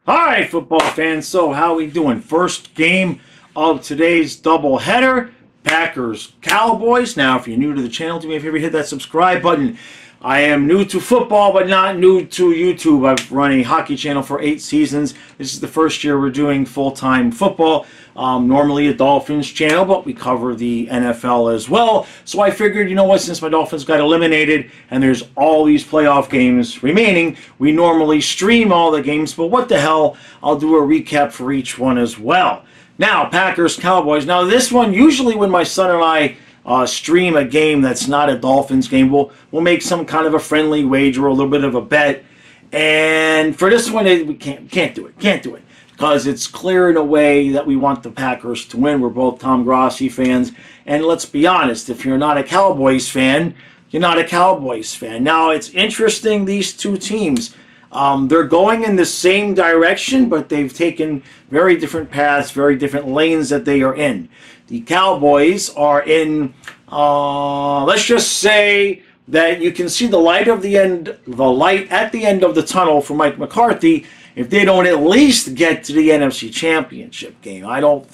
Hi, football fans. So, how we doing? First game of today's doubleheader, Packers Cowboys. Now, if you're new to the channel, do me a favor, hit that subscribe button. I am new to football, but not new to YouTube. I've run a hockey channel for 8 seasons. This is the first year we're doing full-time football. Normally a Dolphins channel, but we cover the NFL as well. So I figured, you know what, since my Dolphins got eliminated and there's all these playoff games remaining, we normally stream all the games, but what the hell, I'll do a recap for each one as well. Now, Packers Cowboys. Now, this one, usually when my son and I stream a game that's not a Dolphins game, we'll make some kind of a friendly wager or a little bit of a bet. And for this one, we can't do it because it's clear in a way that we want the Packers to win. We're both Tom Grossi fans, and let's be honest, if you're not a Cowboys fan, you're not a Cowboys fan. Now, it's interesting, these two teams, they're going in the same direction, but they've taken very different paths, very different lanes that they are in. The Cowboys are in, let's just say that you can see the light at the end of the tunnel for Mike McCarthy if they don't at least get to the NFC Championship game. I don't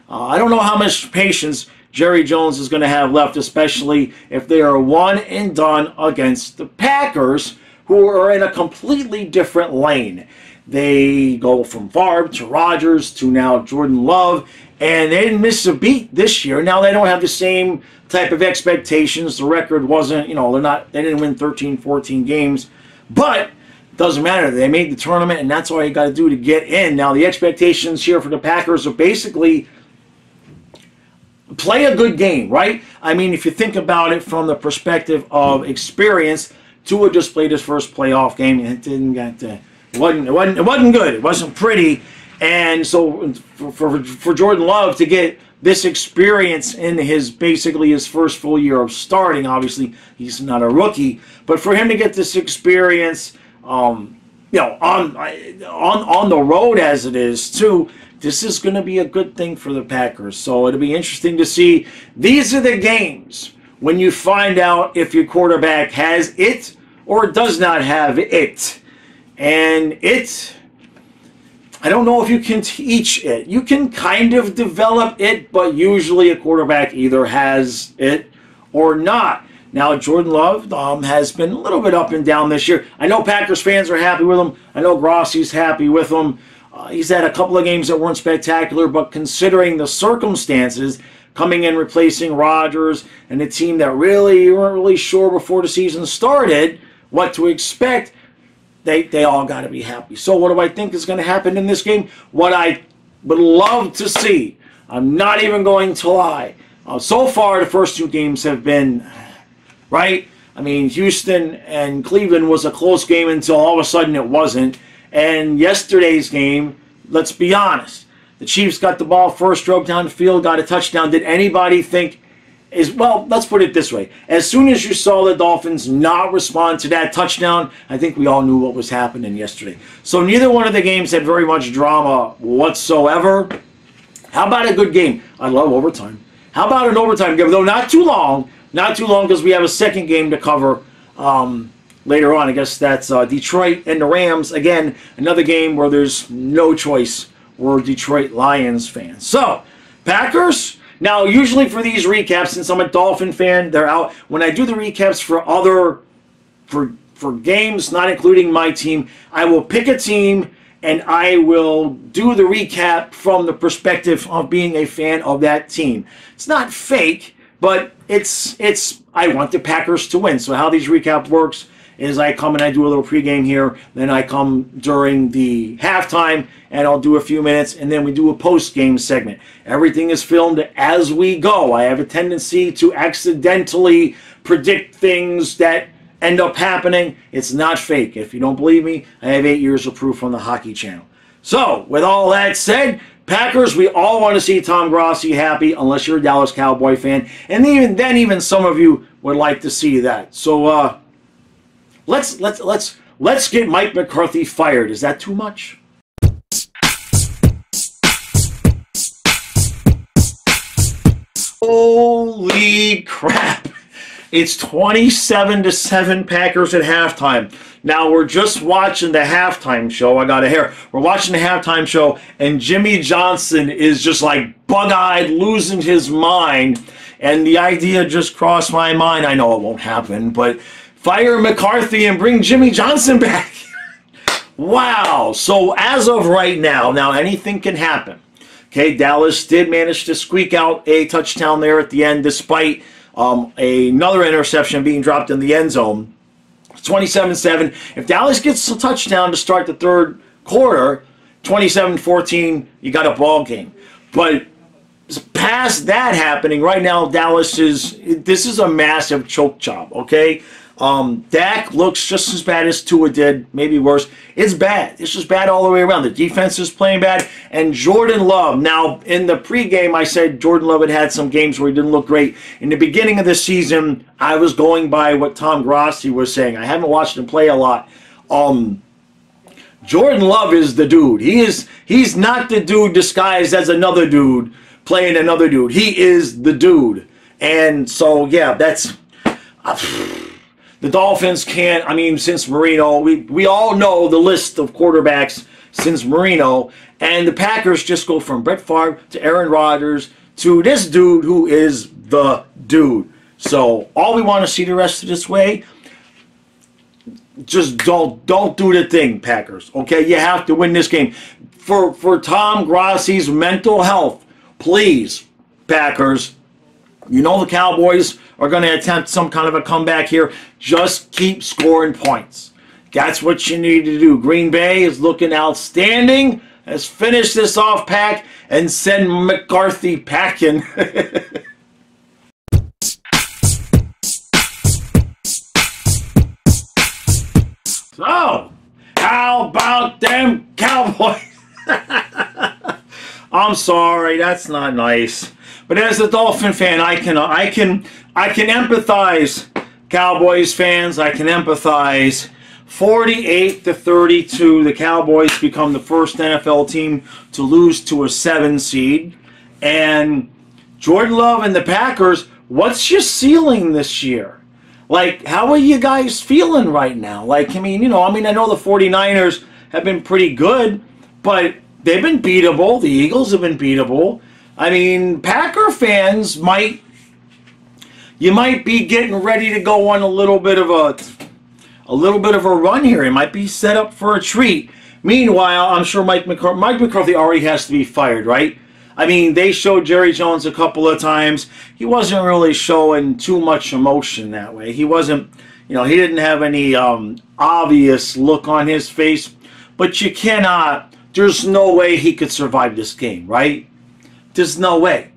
know how much patience Jerry Jones is going to have left, especially if they are one and done against the Packers, who are in a completely different lane. They go from Favre to Rodgers to now Jordan Love, and they didn't miss a beat this year. Now they don't have the same type of expectations. The record wasn't, they didn't win 13, 14 games, but it doesn't matter. They made the tournament, and that's all you got to do to get in. Now the expectations here for the Packers are basically play a good game, right? I mean, if you think about it from the perspective of experience, Tua just played his first playoff game, and it wasn't good. It wasn't pretty. And so for Jordan Love to get this experience in basically his first full year of starting, obviously he's not a rookie, but for him to get this experience, on the road as it is too, this is going to be a good thing for the Packers. So it'll be interesting to see. These are the games when you find out if your quarterback has it or does not have it. And I don't know if you can teach it. You can kind of develop it, but usually a quarterback either has it or not. Now, Jordan Love has been a little bit up and down this year. I know Packers fans are happy with him. I know Grossi's happy with him. He's had a couple of games that weren't spectacular, but considering the circumstances, coming in replacing Rodgers and a team that really weren't really sure before the season started what to expect, they all got to be happy. So what do I think is going to happen in this game? What I would love to see, I'm not even going to lie, so far the first 2 games have been, right? I mean, Houston and Cleveland was a close game until all of a sudden it wasn't. And yesterday's game, let's be honest, the Chiefs got the ball first, drove down the field, got a touchdown. Did anybody think well, let's put it this way. As soon as you saw the Dolphins not respond to that touchdown, I think we all knew what was happening yesterday. So neither one of the games had very much drama whatsoever. How about a good game? I love overtime. How about an overtime game? Though not too long because we have a second game to cover later on. I guess that's Detroit and the Rams. Again, another game where there's no choice. We're Detroit Lions fans. So, Packers. Now, usually for these recaps, since I'm a Dolphin fan, they're out. When I do the recaps for games, not including my team, I will pick a team and I will do the recap from the perspective of being a fan of that team. It's not fake, but I want the Packers to win. So how these recap works is I come and I do a little pregame here, then I come during the halftime and I'll do a few minutes, and then we do a post-game segment. Everything is filmed as we go. I have a tendency to accidentally predict things that end up happening. It's not fake. If you don't believe me, I have 8 years of proof on the hockey channel. So, with all that said, Packers, we all want to see Tom Grossi happy, unless you're a Dallas Cowboy fan. And even some of you would like to see that. So, let's get Mike McCarthy fired. Is that too much? Holy crap. It's 27-7 Packers at halftime. Now, we're just watching the halftime show. I got a hair. We're watching the halftime show, and Jimmy Johnson is just like bug-eyed, losing his mind. And the idea just crossed my mind. I know it won't happen, but fire McCarthy and bring Jimmy Johnson back. Wow. So as of right now anything can happen. Okay, Dallas did manage to squeak out a touchdown there at the end, despite another interception being dropped in the end zone. 27-7. If Dallas gets a touchdown to start the third quarter, 27-14, you got a ball game. But past that happening, right now, this is a massive choke job, okay? Dak looks just as bad as Tua did, maybe worse. It's bad. It's just bad all the way around. The defense is playing bad. And Jordan Love, now in the pregame I said Jordan Love had some games where he didn't look great. In the beginning of the season, I was going by what Tom Grossi was saying. I haven't watched him play a lot. Jordan Love is the dude. He's not the dude disguised as another dude playing another dude. He is the dude. And so, yeah, that's... the Dolphins can't, since Marino, we all know the list of quarterbacks since Marino, and the Packers just go from Brett Favre to Aaron Rodgers to this dude who is the dude. So all we want to see the rest of this way, just don't do the thing, Packers. Okay, you have to win this game. For Tom Grossi's mental health, please, Packers. You know the Cowboys are going to attempt some kind of a comeback here. Just keep scoring points. That's what you need to do. Green Bay is looking outstanding. Let's finish this off, Pack, and send McCarthy packing. So, how about them Cowboys? I'm sorry, that's not nice. But as a Dolphin fan, I can empathize, Cowboys fans. I can empathize. 48-32, the Cowboys become the first NFL team to lose to a 7 seed. And Jordan Love and the Packers, what's your ceiling this year? Like, how are you guys feeling right now? Like, I know the 49ers have been pretty good, but they've been beatable. The Eagles have been beatable. Packer fans might be getting ready to go on a little bit of a run here. It might be set up for a treat. Meanwhile, I'm sure Mike McCarthy already has to be fired, right? They showed Jerry Jones a couple of times. He wasn't really showing too much emotion that way. He wasn't, he didn't have any obvious look on his face. But you cannot, there's no way he could survive this game, right? There's no way.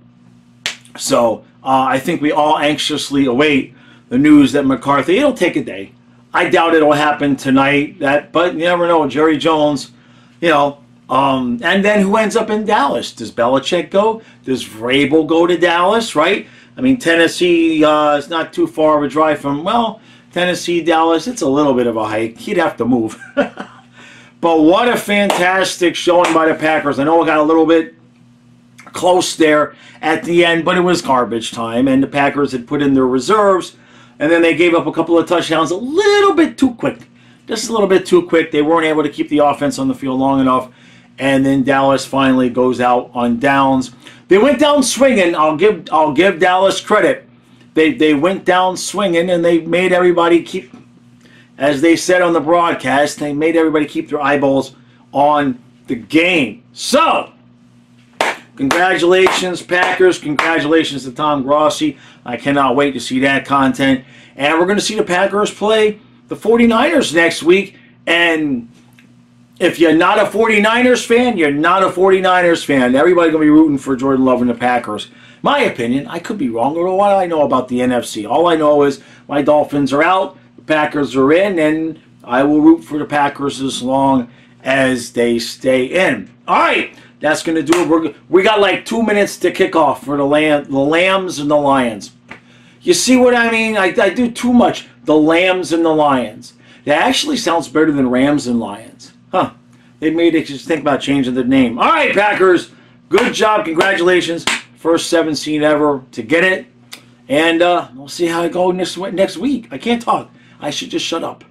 So I think we all anxiously await the news that McCarthy, it'll take a day. I doubt it'll happen tonight, but you never know. Jerry Jones, and then who ends up in Dallas? Does Belichick go? Does Vrabel go to Dallas, right? Tennessee is not too far of a drive from, Tennessee, Dallas, it's a little bit of a hike. He'd have to move. But what a fantastic showing by the Packers. I know it got a little bit close there at the end, but it was garbage time, and the Packers had put in their reserves, and then they gave up a couple of touchdowns a little bit too quick. Just a little bit too quick. They weren't able to keep the offense on the field long enough, and then Dallas finally goes out on downs. They went down swinging. I'll give Dallas credit. They went down swinging, and they made everybody keep, as they said on the broadcast, they made everybody keep their eyeballs on the game. So, congratulations, Packers. Congratulations to Tom Grossi. I cannot wait to see that content. And we're going to see the Packers play the 49ers next week. And if you're not a 49ers fan, you're not a 49ers fan. Everybody's going to be rooting for Jordan Love and the Packers. My opinion, I could be wrong. Or what do I know about the NFC? All I know is my Dolphins are out, the Packers are in, and I will root for the Packers as long as they stay in. All right. That's going to do it. We got like 2 minutes to kick off for the Lambs and the Lions. You see what I mean? I do too much. The Lambs and the Lions. That actually sounds better than Rams and Lions. Huh. They made it just think about changing the name. All right, Packers. Good job. Congratulations. First 7 seed ever to get it. And we'll see how it goes next week. I can't talk. I should just shut up.